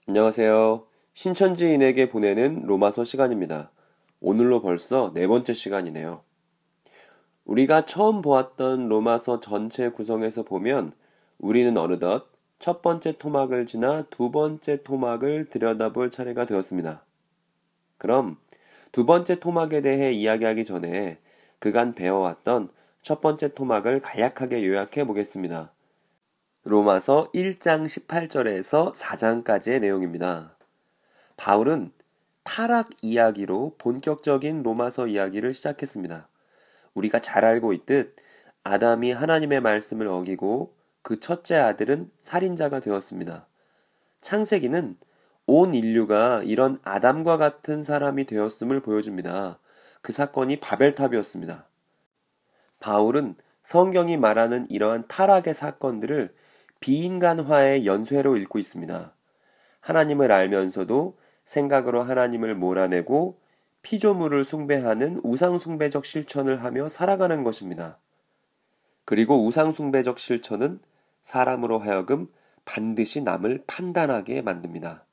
안녕하세요. 신천지인에게 보내는 로마서 시간입니다. 오늘로 벌써 네 번째 시간이네요. 우리가 처음 보았던 로마서 전체 구성에서 보면 우리는 어느덧 첫 번째 토막을 지나 두 번째 토막을 들여다볼 차례가 되었습니다. 그럼 두 번째 토막에 대해 이야기하기 전에 그간 배워왔던 첫 번째 토막을 간략하게 요약해 보겠습니다. 로마서 1장 18절에서 4장까지의 내용입니다. 바울은 타락 이야기로 본격적인 로마서 이야기를 시작했습니다. 우리가 잘 알고 있듯 아담이 하나님의 말씀을 어기고 그 첫째 아들은 살인자가 되었습니다. 창세기는 온 인류가 이런 아담과 같은 사람이 되었음을 보여줍니다. 그 사건이 바벨탑이었습니다. 바울은 성경이 말하는 이러한 타락의 사건들을 비인간화의 연쇄로 읽고 있습니다. 하나님을 알면서도 생각으로 하나님을 몰아내고 피조물을 숭배하는 우상숭배적 실천을 하며 살아가는 것입니다. 그리고 우상숭배적 실천은 사람으로 하여금 반드시 남을 판단하게 만듭니다.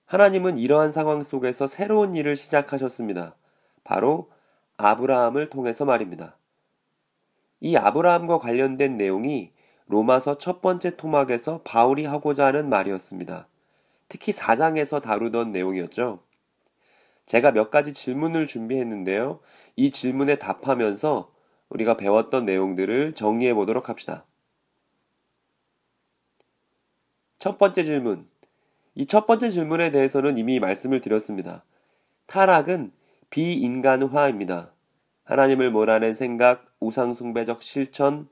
하나님은 이러한 상황 속에서 새로운 일을 시작하셨습니다. 바로 아브라함을 통해서 말입니다. 이 아브라함과 관련된 내용이 로마서 첫 번째 토막에서 바울이 하고자 하는 말이었습니다. 특히 4장에서 다루던 내용이었죠. 제가 몇 가지 질문을 준비했는데요. 이 질문에 답하면서 우리가 배웠던 내용들을 정리해 보도록 합시다. 첫 번째 질문. 이 첫 번째 질문에 대해서는 이미 말씀을 드렸습니다. 타락은 비인간화입니다. 하나님을 몰아낸 생각, 우상숭배적 실천,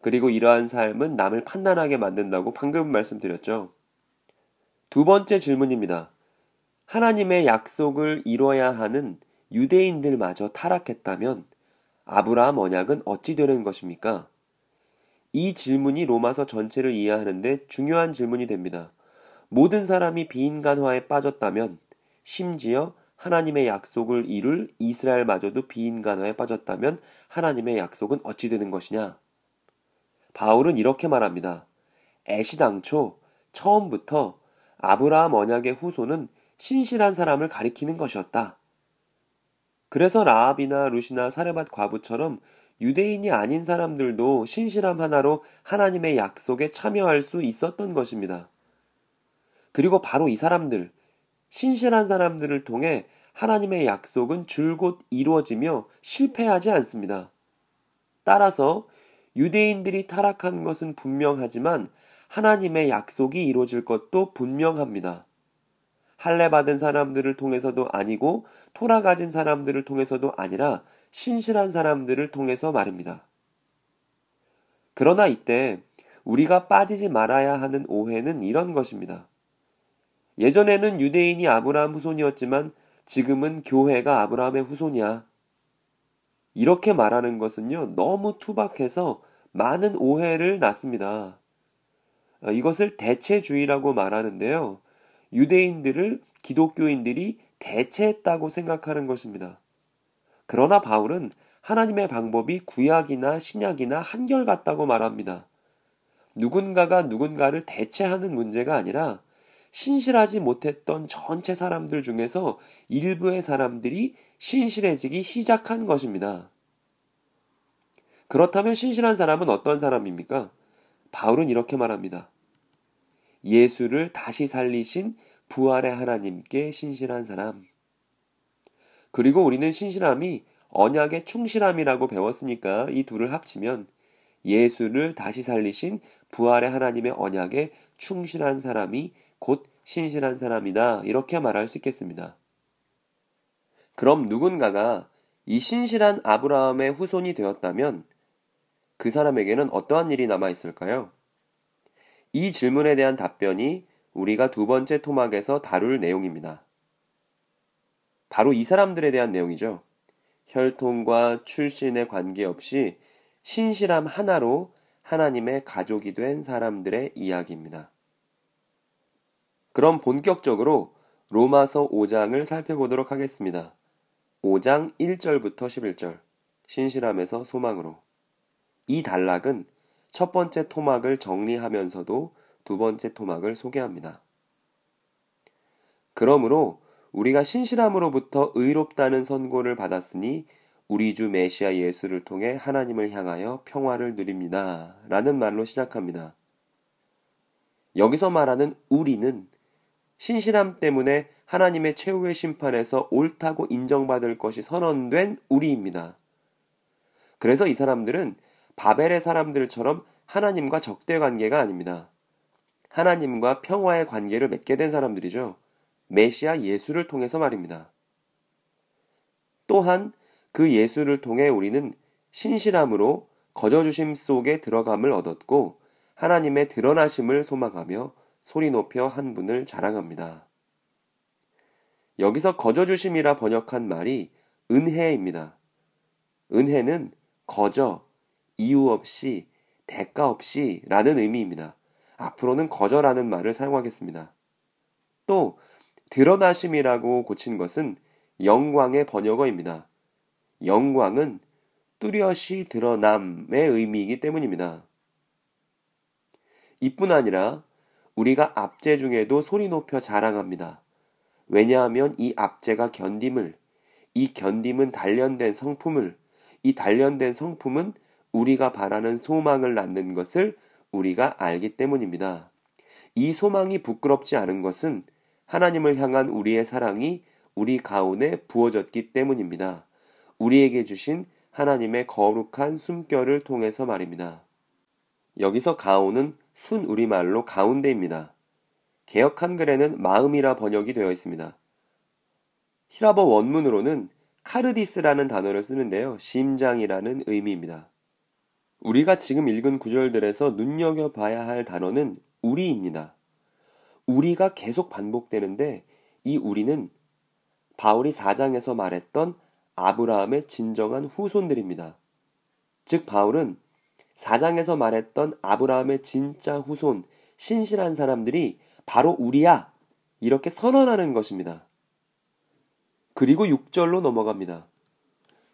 그리고 이러한 삶은 남을 판단하게 만든다고 방금 말씀드렸죠. 두 번째 질문입니다. 하나님의 약속을 이뤄야 하는 유대인들마저 타락했다면 아브라함 언약은 어찌 되는 것입니까? 이 질문이 로마서 전체를 이해하는데 중요한 질문이 됩니다. 모든 사람이 비인간화에 빠졌다면 심지어 하나님의 약속을 이룰 이스라엘마저도 비인간화에 빠졌다면 하나님의 약속은 어찌 되는 것이냐? 바울은 이렇게 말합니다. 애시당초 처음부터 아브라함 언약의 후손은 신실한 사람을 가리키는 것이었다. 그래서 라합이나 룻이나 사르밧 과부처럼 유대인이 아닌 사람들도 신실함 하나로 하나님의 약속에 참여할 수 있었던 것입니다. 그리고 바로 이 사람들, 신실한 사람들을 통해 하나님의 약속은 줄곧 이루어지며 실패하지 않습니다. 따라서 유대인들이 타락한 것은 분명하지만 하나님의 약속이 이루어질 것도 분명합니다. 할례 받은 사람들을 통해서도 아니고 토라 가진 사람들을 통해서도 아니라 신실한 사람들을 통해서 말입니다. 그러나 이때 우리가 빠지지 말아야 하는 오해는 이런 것입니다. 예전에는 유대인이 아브라함 후손이었지만 지금은 교회가 아브라함의 후손이야. 이렇게 말하는 것은요, 너무 투박해서 많은 오해를 낳습니다. 이것을 대체주의라고 말하는데요. 유대인들을 기독교인들이 대체했다고 생각하는 것입니다. 그러나 바울은 하나님의 방법이 구약이나 신약이나 한결같다고 말합니다. 누군가가 누군가를 대체하는 문제가 아니라 신실하지 못했던 전체 사람들 중에서 일부의 사람들이 신실해지기 시작한 것입니다. 그렇다면 신실한 사람은 어떤 사람입니까? 바울은 이렇게 말합니다. 예수를 다시 살리신 부활의 하나님께 신실한 사람. 그리고 우리는 신실함이 언약의 충실함이라고 배웠으니까 이 둘을 합치면 예수를 다시 살리신 부활의 하나님의 언약에 충실한 사람이 곧 신실한 사람이다. 이렇게 말할 수 있겠습니다. 그럼 누군가가 이 신실한 아브라함의 후손이 되었다면 그 사람에게는 어떠한 일이 남아 있을까요? 이 질문에 대한 답변이 우리가 두 번째 토막에서 다룰 내용입니다. 바로 이 사람들에 대한 내용이죠. 혈통과 출신에 관계없이 신실함 하나로 하나님의 가족이 된 사람들의 이야기입니다. 그럼 본격적으로 로마서 5장을 살펴보도록 하겠습니다. 5장 1절부터 11절, 신실함에서 소망으로. 이 단락은 첫 번째 토막을 정리하면서도 두 번째 토막을 소개합니다. 그러므로 우리가 신실함으로부터 의롭다는 선고를 받았으니 우리 주 메시아 예수를 통해 하나님을 향하여 평화를 누립니다. 라는 말로 시작합니다. 여기서 말하는 우리는 신실함 때문에 하나님의 최후의 심판에서 옳다고 인정받을 것이 선언된 우리입니다. 그래서 이 사람들은 바벨의 사람들처럼 하나님과 적대 관계가 아닙니다. 하나님과 평화의 관계를 맺게 된 사람들이죠. 메시아 예수를 통해서 말입니다. 또한 그 예수를 통해 우리는 신실함으로 거저주심 속에 들어감을 얻었고 하나님의 드러나심을 소망하며 소리 높여 한 분을 자랑합니다. 여기서 거저주심이라 번역한 말이 은혜입니다. 은혜는 거저, 이유 없이, 대가 없이 라는 의미입니다. 앞으로는 거저라는 말을 사용하겠습니다. 또 드러나심이라고 고친 것은 영광의 번역어입니다. 영광은 뚜렷이 드러남의 의미이기 때문입니다. 이뿐 아니라 우리가 압제 중에도 소리 높여 자랑합니다. 왜냐하면 이 압제가 견딤을, 이 견딤은 단련된 성품을, 이 단련된 성품은 우리가 바라는 소망을 낳는 것을 우리가 알기 때문입니다. 이 소망이 부끄럽지 않은 것은 하나님을 향한 우리의 사랑이 우리 가운데 부어졌기 때문입니다. 우리에게 주신 하나님의 거룩한 숨결을 통해서 말입니다. 여기서 가오는 순 우리말로 가운데입니다. 개역 한글에는 마음이라 번역이 되어 있습니다. 히라버 원문으로는 카르디스라는 단어를 쓰는데요. 심장이라는 의미입니다. 우리가 지금 읽은 구절들에서 눈여겨봐야 할 단어는 우리입니다. 우리가 계속 반복되는데 이 우리는 바울이 4장에서 말했던 아브라함의 진정한 후손들입니다. 즉 바울은 4장에서 말했던 아브라함의 진짜 후손, 신실한 사람들이 바로 우리야! 이렇게 선언하는 것입니다. 그리고 6절로 넘어갑니다.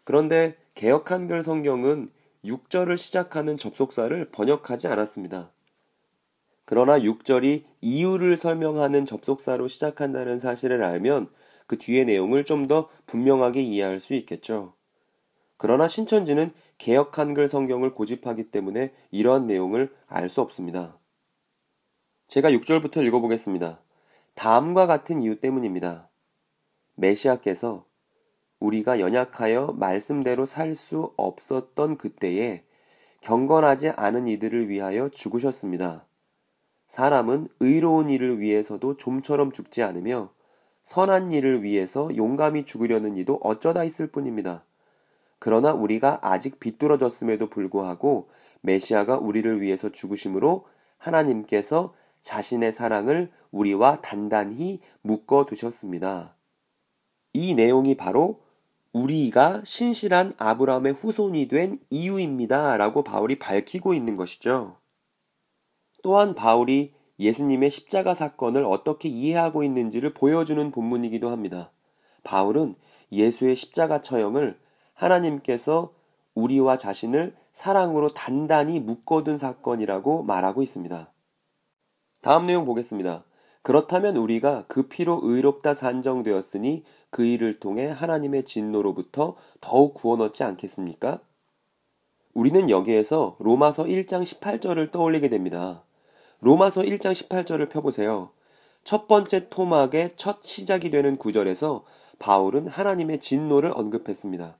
그런데 개역 한글 성경은 6절을 시작하는 접속사를 번역하지 않았습니다. 그러나 6절이 이유를 설명하는 접속사로 시작한다는 사실을 알면 그 뒤의 내용을 좀 더 분명하게 이해할 수 있겠죠. 그러나 신천지는 개역 한글 성경을 고집하기 때문에 이러한 내용을 알 수 없습니다. 제가 6절부터 읽어보겠습니다. 다음과 같은 이유 때문입니다. 메시아께서 우리가 연약하여 말씀대로 살 수 없었던 그때에 경건하지 않은 이들을 위하여 죽으셨습니다. 사람은 의로운 일을 위해서도 좀처럼 죽지 않으며 선한 일을 위해서 용감히 죽으려는 이도 어쩌다 있을 뿐입니다. 그러나 우리가 아직 비뚤어졌음에도 불구하고 메시아가 우리를 위해서 죽으심으로 하나님께서 자신의 사랑을 우리와 단단히 묶어두셨습니다. 이 내용이 바로 우리가 신실한 아브라함의 후손이 된 이유입니다. 라고 바울이 밝히고 있는 것이죠. 또한 바울이 예수님의 십자가 사건을 어떻게 이해하고 있는지를 보여주는 본문이기도 합니다. 바울은 예수의 십자가 처형을 하나님께서 우리와 자신을 사랑으로 단단히 묶어둔 사건이라고 말하고 있습니다. 다음 내용 보겠습니다. 그렇다면 우리가 그 피로 의롭다 산정되었으니 그 일을 통해 하나님의 진노로부터 더욱 구원 얻지 않겠습니까? 우리는 여기에서 로마서 1장 18절을 떠올리게 됩니다. 로마서 1장 18절을 펴보세요. 첫 번째 토막의 첫 시작이 되는 구절에서 바울은 하나님의 진노를 언급했습니다.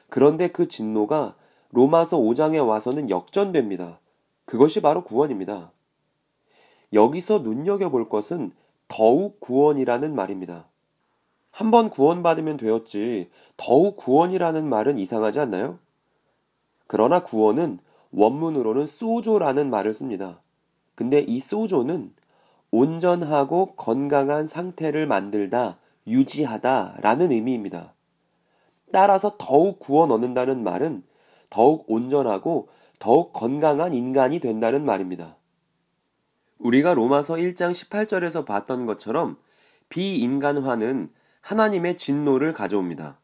그런데 그 진노가 로마서 5장에 와서는 역전됩니다. 그것이 바로 구원입니다. 여기서 눈여겨볼 것은 더욱 구원이라는 말입니다. 한번 구원받으면 되었지 더욱 구원이라는 말은 이상하지 않나요? 그러나 구원은 원문으로는 소조라는 말을 씁니다. 근데 이 소조는 온전하고 건강한 상태를 만들다, 유지하다 라는 의미입니다. 따라서 더욱 구원 얻는다는 말은 더욱 온전하고 더욱 건강한 인간이 된다는 말입니다. 우리가 로마서 1장 18절에서 봤던 것처럼 비인간화는 하나님의 진노를 가져옵니다.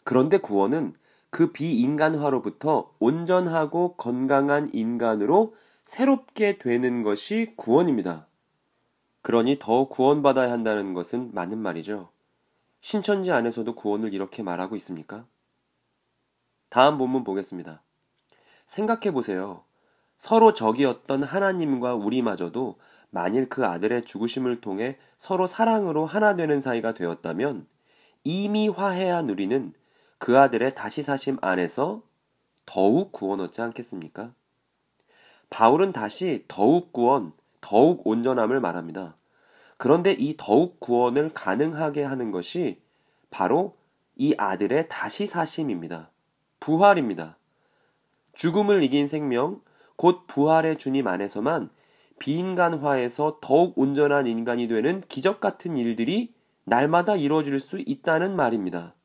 그런데 구원은 그 비인간화로부터 온전하고 건강한 인간으로 새롭게 되는 것이 구원입니다. 그러니 더 구원받아야 한다는 것은 맞는 말이죠. 신천지 안에서도 구원을 이렇게 말하고 있습니까? 다음 본문 보겠습니다. 생각해 보세요. 서로 적이었던 하나님과 우리마저도 만일 그 아들의 죽으심을 통해 서로 사랑으로 하나 되는 사이가 되었다면 이미 화해한 우리는 그 아들의 다시 사심 안에서 더욱 구원 얻지 않겠습니까? 바울은 다시 더욱 구원, 더욱 온전함을 말합니다. 그런데 이 더욱 구원을 가능하게 하는 것이 바로 이 아들의 다시 사심입니다. 부활입니다. 죽음을 이긴 생명, 곧 부활의 주님 안에서만 비인간화에서 더욱 온전한 인간이 되는 기적 같은 일들이 날마다 이루어질 수 있다는 말입니다.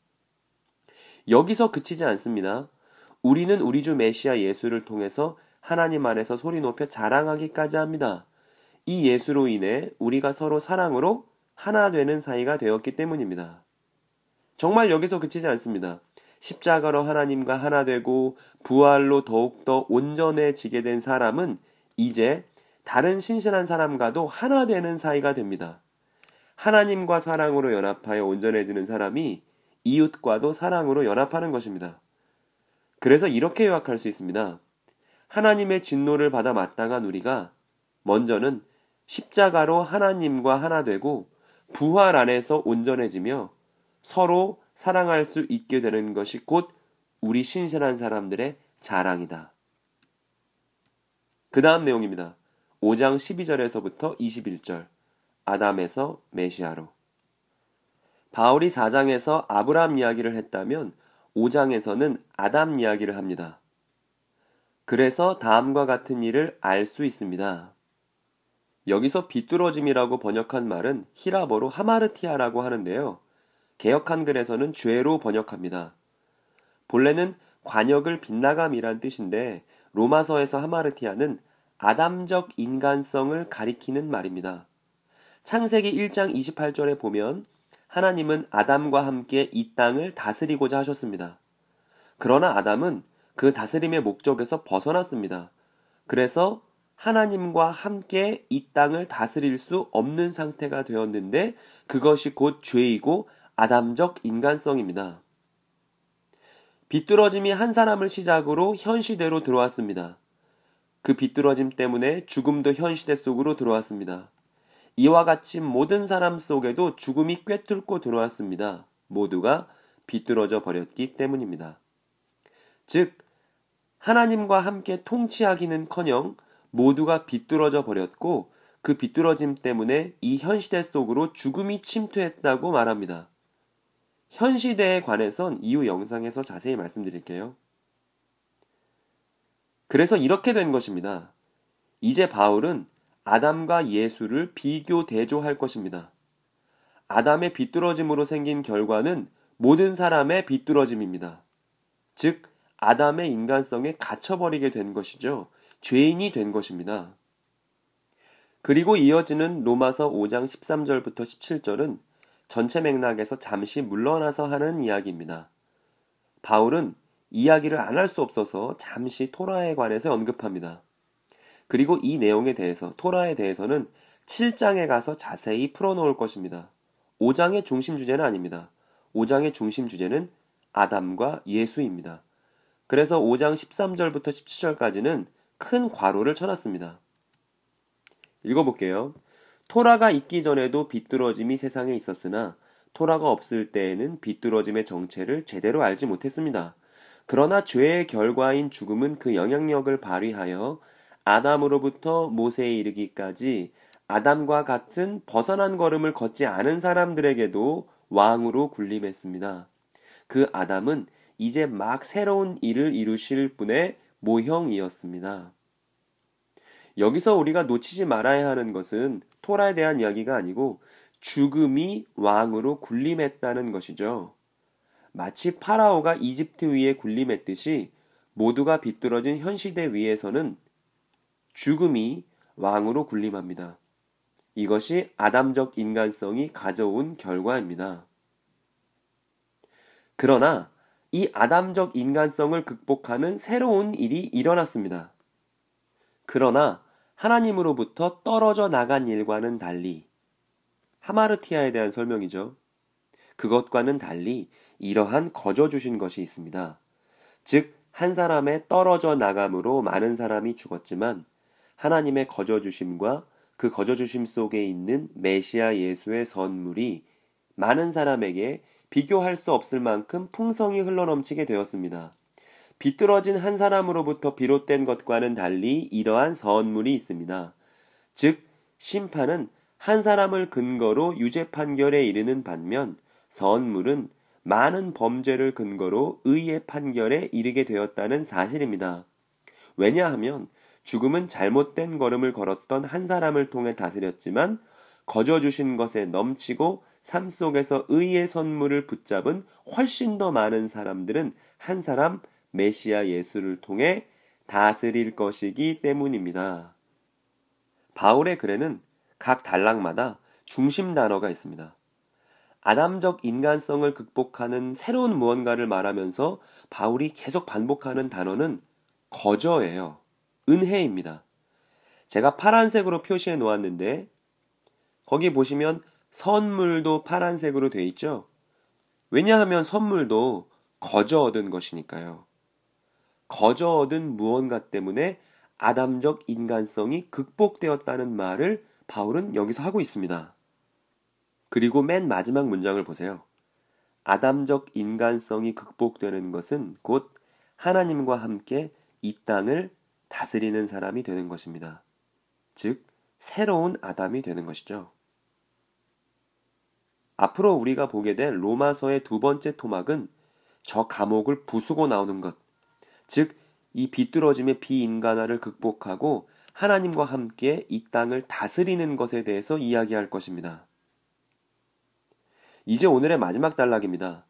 여기서 그치지 않습니다. 우리는 우리 주 메시아 예수를 통해서 하나님 안에서 소리 높여 자랑하기까지 합니다. 이 예수로 인해 우리가 서로 사랑으로 하나 되는 사이가 되었기 때문입니다. 정말 여기서 그치지 않습니다. 십자가로 하나님과 하나 되고 부활로 더욱더 온전해지게 된 사람은 이제 다른 신실한 사람과도 하나 되는 사이가 됩니다. 하나님과 사랑으로 연합하여 온전해지는 사람이 이웃과도 사랑으로 연합하는 것입니다. 그래서 이렇게 요약할 수 있습니다. 하나님의 진노를 받아 마땅한 우리가 먼저는 십자가로 하나님과 하나 되고 부활 안에서 온전해지며 서로 사랑할 수 있게 되는 것이 곧 우리 신실한 사람들의 자랑이다. 그 다음 내용입니다. 5장 12절에서부터 21절 아담에서 메시아로. 바울이 4장에서 아브라함 이야기를 했다면 5장에서는 아담 이야기를 합니다. 그래서 다음과 같은 일을 알 수 있습니다. 여기서 비뚤어짐이라고 번역한 말은 히라버로 하마르티아라고 하는데요. 개역 한글에서는 죄로 번역합니다. 본래는 관역을 빗나감이란 뜻인데 로마서에서 하마르티아는 아담적 인간성을 가리키는 말입니다. 창세기 1장 28절에 보면 하나님은 아담과 함께 이 땅을 다스리고자 하셨습니다. 그러나 아담은 그 다스림의 목적에서 벗어났습니다. 그래서 하나님과 함께 이 땅을 다스릴 수 없는 상태가 되었는데 그것이 곧 죄이고 아담적 인간성입니다. 비뚤어짐이 한 사람을 시작으로 현 시대로 들어왔습니다. 그 비뚤어짐 때문에 죽음도 현 시대 속으로 들어왔습니다. 이와 같이 모든 사람 속에도 죽음이 꿰뚫고 들어왔습니다. 모두가 비뚤어져 버렸기 때문입니다. 즉 하나님과 함께 통치하기는커녕 모두가 비뚤어져 버렸고 그 비뚤어짐 때문에 이 현 시대 속으로 죽음이 침투했다고 말합니다. 현 시대에 관해선 이후 영상에서 자세히 말씀드릴게요. 그래서 이렇게 된 것입니다. 이제 바울은 아담과 예수를 비교 대조할 것입니다. 아담의 비뚤어짐으로 생긴 결과는 모든 사람의 비뚤어짐입니다. 즉 아담의 인간성에 갇혀버리게 된 것이죠. 죄인이 된 것입니다. 그리고 이어지는 로마서 5장 13절부터 17절은 전체 맥락에서 잠시 물러나서 하는 이야기입니다. 바울은 이야기를 안 할 수 없어서 잠시 토라에 관해서 언급합니다. 그리고 이 내용에 대해서, 토라에 대해서는 7장에 가서 자세히 풀어놓을 것입니다. 5장의 중심 주제는 아닙니다. 5장의 중심 주제는 아담과 예수입니다. 그래서 5장 13절부터 17절까지는 큰 괄호를 쳐놨습니다. 읽어볼게요. 토라가 있기 전에도 비뚤어짐이 세상에 있었으나 토라가 없을 때에는 비뚤어짐의 정체를 제대로 알지 못했습니다. 그러나 죄의 결과인 죽음은 그 영향력을 발휘하여 아담으로부터 모세에 이르기까지 아담과 같은 벗어난 걸음을 걷지 않은 사람들에게도 왕으로 군림했습니다. 그 아담은 이제 막 새로운 일을 이루실 분의 모형이었습니다. 여기서 우리가 놓치지 말아야 하는 것은 토라에 대한 이야기가 아니고 죽음이 왕으로 군림했다는 것이죠. 마치 파라오가 이집트 위에 군림했듯이 모두가 비뚤어진 현 시대 위에서는 죽음이 왕으로 군림합니다. 이것이 아담적 인간성이 가져온 결과입니다. 그러나 이 아담적 인간성을 극복하는 새로운 일이 일어났습니다. 그러나 하나님으로부터 떨어져 나간 일과는 달리, 하마르티아에 대한 설명이죠. 그것과는 달리 이러한 거저 주신 것이 있습니다. 즉, 한 사람의 떨어져 나감으로 많은 사람이 죽었지만 하나님의 거저 주심과 그 거저 주심 속에 있는 메시아 예수의 선물이 많은 사람에게 비교할 수 없을 만큼 풍성히 흘러넘치게 되었습니다. 비뚤어진 한 사람으로부터 비롯된 것과는 달리 이러한 선물이 있습니다. 즉, 심판은 한 사람을 근거로 유죄 판결에 이르는 반면 선물은 많은 범죄를 근거로 의의 판결에 이르게 되었다는 사실입니다. 왜냐하면 죽음은 잘못된 걸음을 걸었던 한 사람을 통해 다스렸지만 거저 주신 것에 넘치고 삶 속에서 의의 선물을 붙잡은 훨씬 더 많은 사람들은 한 사람 메시아 예수를 통해 다스릴 것이기 때문입니다. 바울의 글에는 각 단락마다 중심 단어가 있습니다. 아담적 인간성을 극복하는 새로운 무언가를 말하면서 바울이 계속 반복하는 단어는 거저예요. 은혜입니다. 제가 파란색으로 표시해 놓았는데 거기 보시면 선물도 파란색으로 되어 있죠. 왜냐하면 선물도 거저 얻은 것이니까요. 거저 얻은 무언가 때문에 아담적 인간성이 극복되었다는 말을 바울은 여기서 하고 있습니다. 그리고 맨 마지막 문장을 보세요. 아담적 인간성이 극복되는 것은 곧 하나님과 함께 이 땅을 다스리는 사람이 되는 것입니다. 즉, 새로운 아담이 되는 것이죠. 앞으로 우리가 보게 될 로마서의 두 번째 토막은 저 감옥을 부수고 나오는 것, 즉, 이 비뚤어짐의 비인간화를 극복하고 하나님과 함께 이 땅을 다스리는 것에 대해서 이야기할 것입니다. 이제 오늘의 마지막 단락입니다.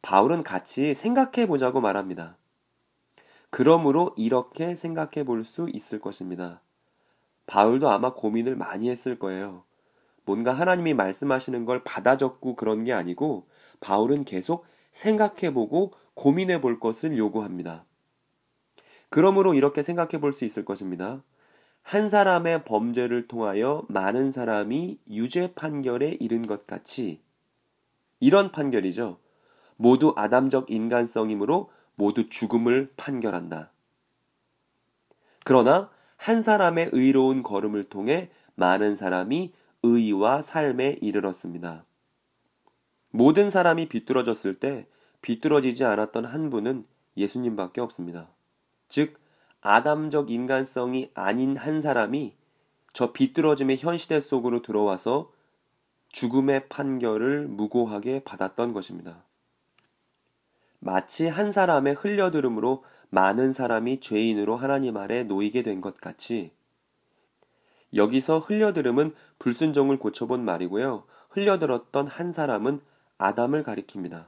바울은 같이 생각해 보자고 말합니다. 그러므로 이렇게 생각해 볼 수 있을 것입니다. 바울도 아마 고민을 많이 했을 거예요. 뭔가 하나님이 말씀하시는 걸 받아 적고 그런 게 아니고 바울은 계속 생각해 보고 고민해 볼 것을 요구합니다. 그러므로 이렇게 생각해 볼 수 있을 것입니다. 한 사람의 범죄를 통하여 많은 사람이 유죄 판결에 이른 것 같이 이런 판결이죠. 모두 아담적 인간성이므로 모두 죽음을 판결한다. 그러나 한 사람의 의로운 걸음을 통해 많은 사람이 의와 삶에 이르렀습니다. 모든 사람이 비뚤어졌을 때 비뚤어지지 않았던 한 분은 예수님밖에 없습니다. 즉, 아담적 인간성이 아닌 한 사람이 저 비뚤어짐의 현 시대 속으로 들어와서 죽음의 판결을 무고하게 받았던 것입니다. 마치 한 사람의 흘려들음으로 많은 사람이 죄인으로 하나님 아래 놓이게 된 것 같이 여기서 흘려들음은 불순종을 고쳐본 말이고요. 흘려들었던 한 사람은 아담을 가리킵니다.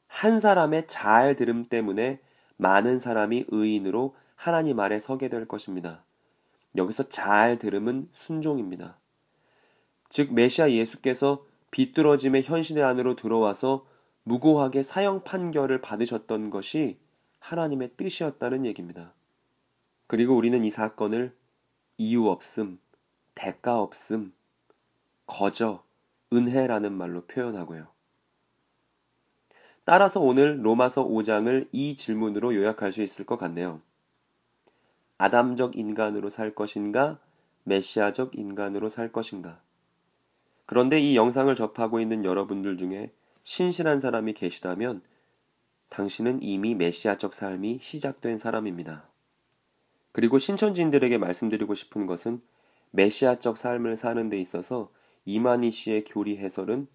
한 사람의 잘 들음 때문에 많은 사람이 의인으로 하나님 아래 서게 될 것입니다. 여기서 잘 들음은 순종입니다. 즉 메시아 예수께서 비뚤어짐의 현실의 안으로 들어와서 무고하게 사형 판결을 받으셨던 것이 하나님의 뜻이었다는 얘기입니다. 그리고 우리는 이 사건을 이유 없음, 대가 없음, 거저, 은혜라는 말로 표현하고요. 따라서 오늘 로마서 5장을 이 질문으로 요약할 수 있을 것 같네요. 아담적 인간으로 살 것인가? 메시아적 인간으로 살 것인가? 그런데 이 영상을 접하고 있는 여러분들 중에 신실한 사람이 계시다면 당신은 이미 메시아적 삶이 시작된 사람입니다. 그리고 신천지인들에게 말씀드리고 싶은 것은 메시아적 삶을 사는 데 있어서 이만희 씨의 교리 해설은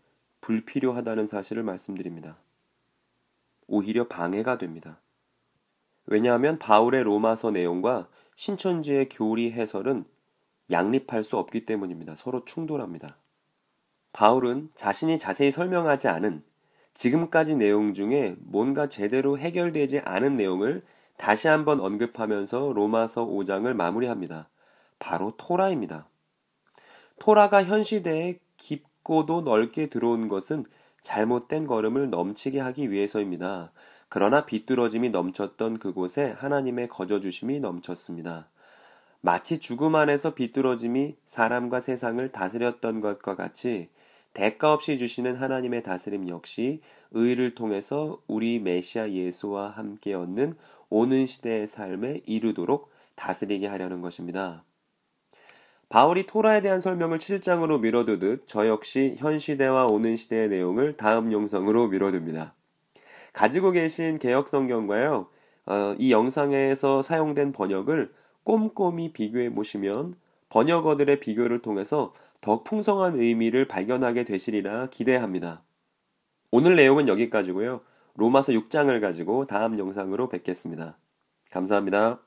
불필요하다는 사실을 말씀드립니다. 오히려 방해가 됩니다. 왜냐하면 바울의 로마서 내용과 신천지의 교리 해설은 양립할 수 없기 때문입니다. 서로 충돌합니다. 바울은 자신이 자세히 설명하지 않은 지금까지 내용 중에 뭔가 제대로 해결되지 않은 내용을 다시 한번 언급하면서 로마서 5장을 마무리합니다. 바로 토라입니다. 토라가 현 시대에 깊고도 넓게 들어온 것은 잘못된 걸음을 넘치게 하기 위해서입니다. 그러나 비뚤어짐이 넘쳤던 그곳에 하나님의 거저주심이 넘쳤습니다. 마치 죽음 안에서 비뚤어짐이 사람과 세상을 다스렸던 것과 같이 대가 없이 주시는 하나님의 다스림 역시 의를 통해서 우리 메시아 예수와 함께 얻는 오는 시대의 삶에 이르도록 다스리게 하려는 것입니다. 바울이 토라에 대한 설명을 7장으로 미뤄두듯 저 역시 현 시대와 오는 시대의 내용을 다음 영상으로 미뤄둡니다. 가지고 계신 개역성경과요, 이 영상에서 사용된 번역을 꼼꼼히 비교해 보시면 번역어들의 비교를 통해서 더 풍성한 의미를 발견하게 되시리라 기대합니다. 오늘 내용은 여기까지고요. 로마서 6장을 가지고 다음 영상으로 뵙겠습니다. 감사합니다.